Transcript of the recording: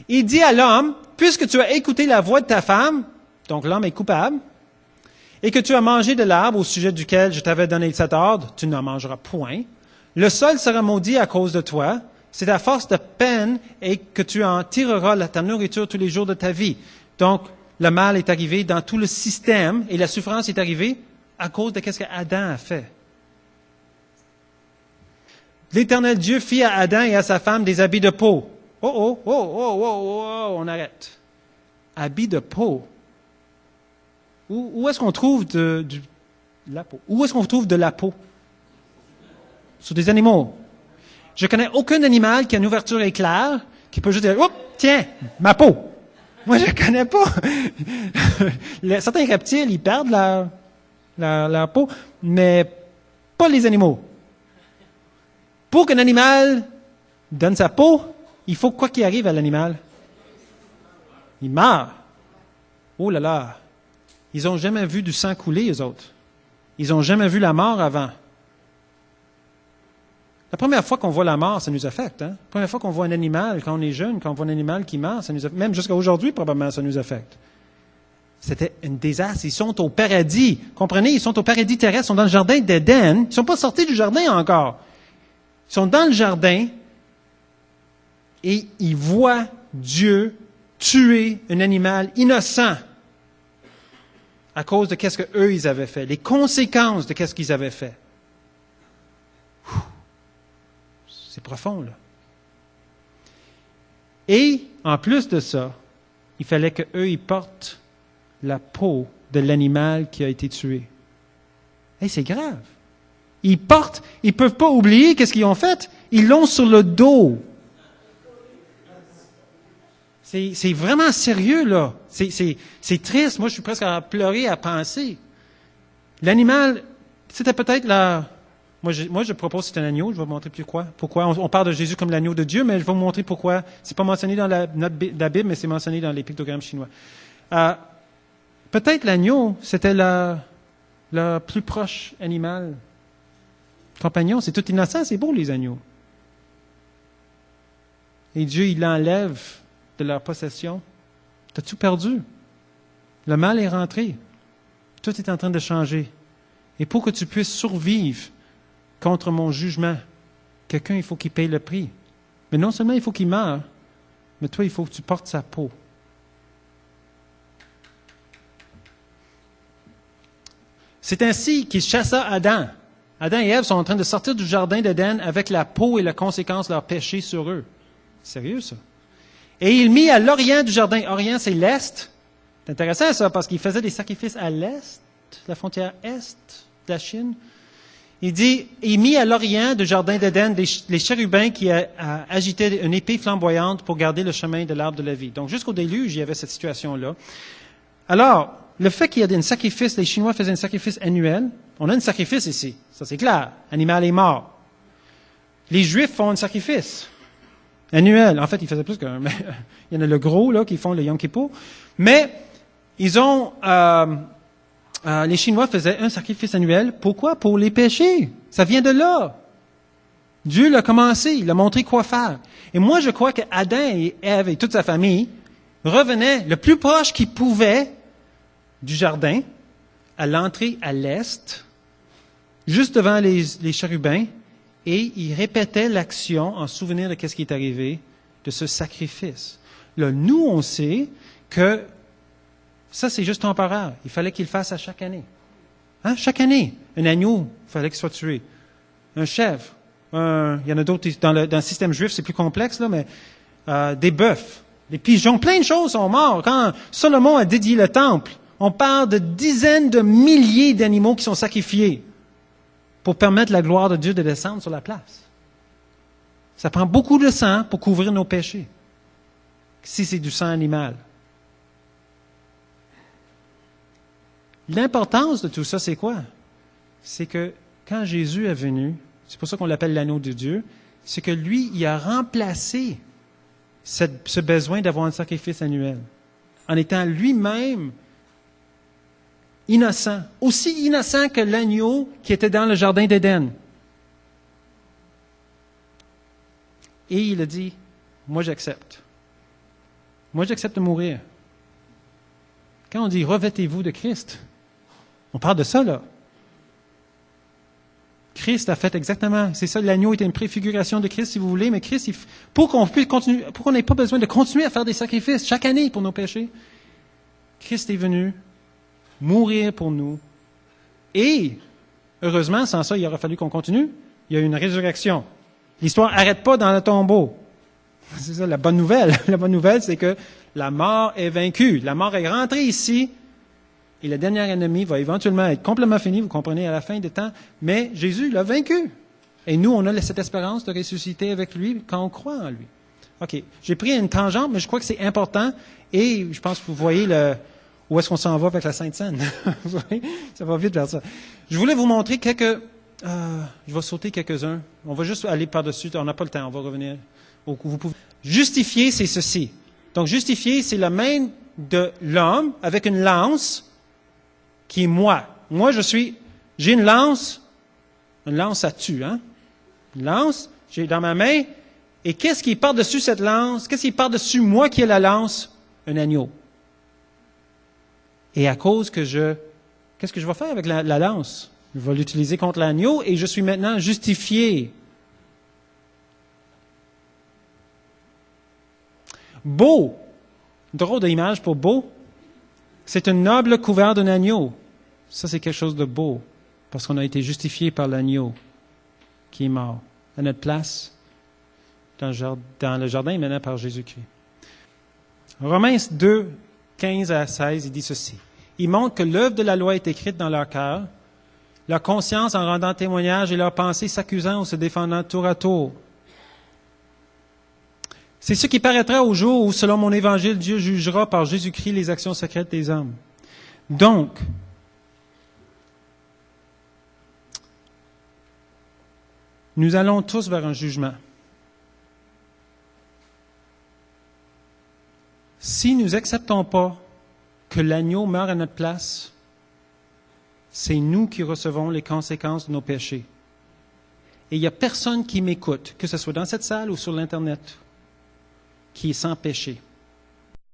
Il dit à l'homme, puisque tu as écouté la voix de ta femme, donc l'homme est coupable, et que tu as mangé de l'arbre au sujet duquel je t'avais donné cet ordre, tu n'en mangeras point. Le sol sera maudit à cause de toi. C'est à force de peine et que tu en tireras ta nourriture tous les jours de ta vie. Donc, le mal est arrivé dans tout le système et la souffrance est arrivée à cause de ce qu'Adam a fait. L'Éternel Dieu fit à Adam et à sa femme des habits de peau. On arrête. Habits de peau. Où est-ce qu'on trouve de la peau? Où est-ce qu'on trouve de la peau? Sur des animaux. Je connais aucun animal qui a une ouverture éclair, qui peut juste dire, oh, tiens, ma peau. Moi, je connais pas. Certains reptiles, ils perdent leur peau, mais pas les animaux. Pour qu'un animal donne sa peau, il faut quoi qu'il arrive à l'animal? Il meurt. Oh là là. Ils n'ont jamais vu du sang couler, eux autres. Ils n'ont jamais vu la mort avant. La première fois qu'on voit la mort, ça nous affecte. Hein? La première fois qu'on voit un animal, quand on est jeune, quand on voit un animal qui meurt, ça nous affecte. Même jusqu'à aujourd'hui, probablement, ça nous affecte. C'était un désastre. Ils sont au paradis. Comprenez, ils sont au paradis terrestre, ils sont dans le jardin d'Éden. Ils ne sont pas sortis du jardin encore. Ils sont dans le jardin et ils voient Dieu tuer un animal innocent à cause de ce qu'eux, ils avaient fait, les conséquences de ce qu'ils avaient fait. C'est profond, là. Et, en plus de ça, il fallait qu'eux, ils portent la peau de l'animal qui a été tué. Hey, c'est grave. Ils ne peuvent pas oublier qu'est-ce qu'ils ont fait. Ils l'ont sur le dos. C'est vraiment sérieux, là. C'est triste. Moi, je suis presque à pleurer à penser. L'animal, c'était peut-être la... Moi, je propose que c'est un agneau. Je vais vous montrer pourquoi. On parle de Jésus comme l'agneau de Dieu, mais je vais vous montrer pourquoi. C'est pas mentionné dans la Bible, mais c'est mentionné dans les pictogrammes chinois. Peut-être l'agneau, c'était le plus proche animal. Compagnon, c'est tout innocent, c'est beau, les agneaux. Et Dieu, il l'enlève de leur possession. Tu as tout perdu. Le mal est rentré. Tout est en train de changer. Et pour que tu puisses survivre contre mon jugement, quelqu'un, il faut qu'il paye le prix. Mais non seulement il faut qu'il meure, mais toi, il faut que tu portes sa peau. C'est ainsi qu'il chassa Adam. Adam et Ève sont en train de sortir du jardin d'Éden avec la peau et la conséquence de leur péché sur eux. Sérieux, ça? Et il mit à l'orient du jardin. Orient, c'est l'Est. C'est intéressant, ça, parce qu'il faisait des sacrifices à l'Est, la frontière Est de la Chine. Il dit, il mit à l'orient du jardin d'Éden les chérubins qui agitaient une épée flamboyante pour garder le chemin de l'arbre de la vie. Donc, jusqu'au déluge, il y avait cette situation-là. Alors, le fait qu'il y ait un sacrifice, les Chinois faisaient un sacrifice annuel. On a un sacrifice ici, ça c'est clair. L'animal est mort. Les Juifs font un sacrifice annuel. En fait, ils faisaient plus qu'un. Il y en a le gros là qui font le Yom Kippur. Mais ils ont, les Chinois faisaient un sacrifice annuel. Pourquoi? Pour les péchés. Ça vient de là. Dieu l'a commencé, il a montré quoi faire. Et moi, je crois que Adam et Ève et toute sa famille revenaient le plus proche qu'ils pouvaient du jardin, à l'entrée à l'est, juste devant les chérubins, et ils répétaient l'action en souvenir de ce qui est arrivé, de ce sacrifice. Là, nous, on sait que ça, c'est juste temporaire. Il fallait qu'ils le fassent à chaque année. Hein? Chaque année, un agneau, il fallait qu'il soit tué. Un chèvre. Il y en a d'autres, dans le système juif, c'est plus complexe, là, mais des bœufs, des pigeons, plein de choses sont morts. Quand Salomon a dédié le temple, on parle de dizaines de milliers d'animaux qui sont sacrifiés pour permettre la gloire de Dieu de descendre sur la place. Ça prend beaucoup de sang pour couvrir nos péchés, si c'est du sang animal. L'importance de tout ça, c'est quoi? C'est que quand Jésus est venu, c'est pour ça qu'on l'appelle l'anneau de Dieu, c'est que lui, il a remplacé ce besoin d'avoir un sacrifice annuel, en étant lui-même innocent, aussi innocent que l'agneau qui était dans le jardin d'Éden. Et il a dit, moi j'accepte. Moi, j'accepte de mourir. Quand on dit « revêtez-vous de Christ », on parle de ça, là. Christ a fait exactement, c'est ça, l'agneau était une préfiguration de Christ, si vous voulez, mais Christ, pour qu'on puisse continuer, pour qu'on n'ait pas besoin de continuer à faire des sacrifices chaque année pour nos péchés, Christ est venu mourir pour nous. Et, heureusement, sans ça, il aurait fallu qu'on continue. Il y a eu une résurrection. L'histoire n'arrête pas dans le tombeau. C'est ça, la bonne nouvelle. La bonne nouvelle, c'est que la mort est vaincue. La mort est rentrée ici. Et le dernier ennemi va éventuellement être complètement fini, vous comprenez, à la fin des temps. Mais Jésus l'a vaincu. Et nous, on a cette espérance de ressusciter avec lui quand on croit en lui. OK. J'ai pris une tangente, mais je crois que c'est important. Et je pense que vous voyez où est-ce qu'on s'en va avec la Sainte Seine. Vous voyez? Ça va vite vers ça. Je voulais vous montrer je vais sauter quelques-uns. On va juste aller par-dessus. On n'a pas le temps. On va revenir. Vous pouvez. Justifier, c'est ceci. Donc, justifier, c'est la main de l'homme avec une lance qui est moi. Moi, j'ai une lance ça tue, hein? Une lance, j'ai dans ma main, et qu'est-ce qui est par-dessus cette lance? Qu'est-ce qui est par-dessus moi qui est la lance? Un agneau. Et à cause qu'est-ce que je vais faire avec la lance? Je vais l'utiliser contre l'agneau et je suis maintenant justifié. Beau. Drôle d'image pour beau. C'est un noble couvert d'un agneau. Ça, c'est quelque chose de beau, parce qu'on a été justifié par l'agneau qui est mort à notre place dans le jardin, maintenant par Jésus-Christ. Romains 2, 15 à 16, il dit ceci. Il montre que l'œuvre de la loi est écrite dans leur cœur, leur conscience en rendant témoignage et leurs pensées s'accusant ou se défendant tour à tour. C'est ce qui paraîtra au jour où, selon mon évangile, Dieu jugera par Jésus-Christ les actions secrètes des hommes. Donc, nous allons tous vers un jugement. Si nous n'acceptons pas que l'agneau meure à notre place, c'est nous qui recevons les conséquences de nos péchés. Et il n'y a personne qui m'écoute, que ce soit dans cette salle ou sur l'Internet, qui est sans péché.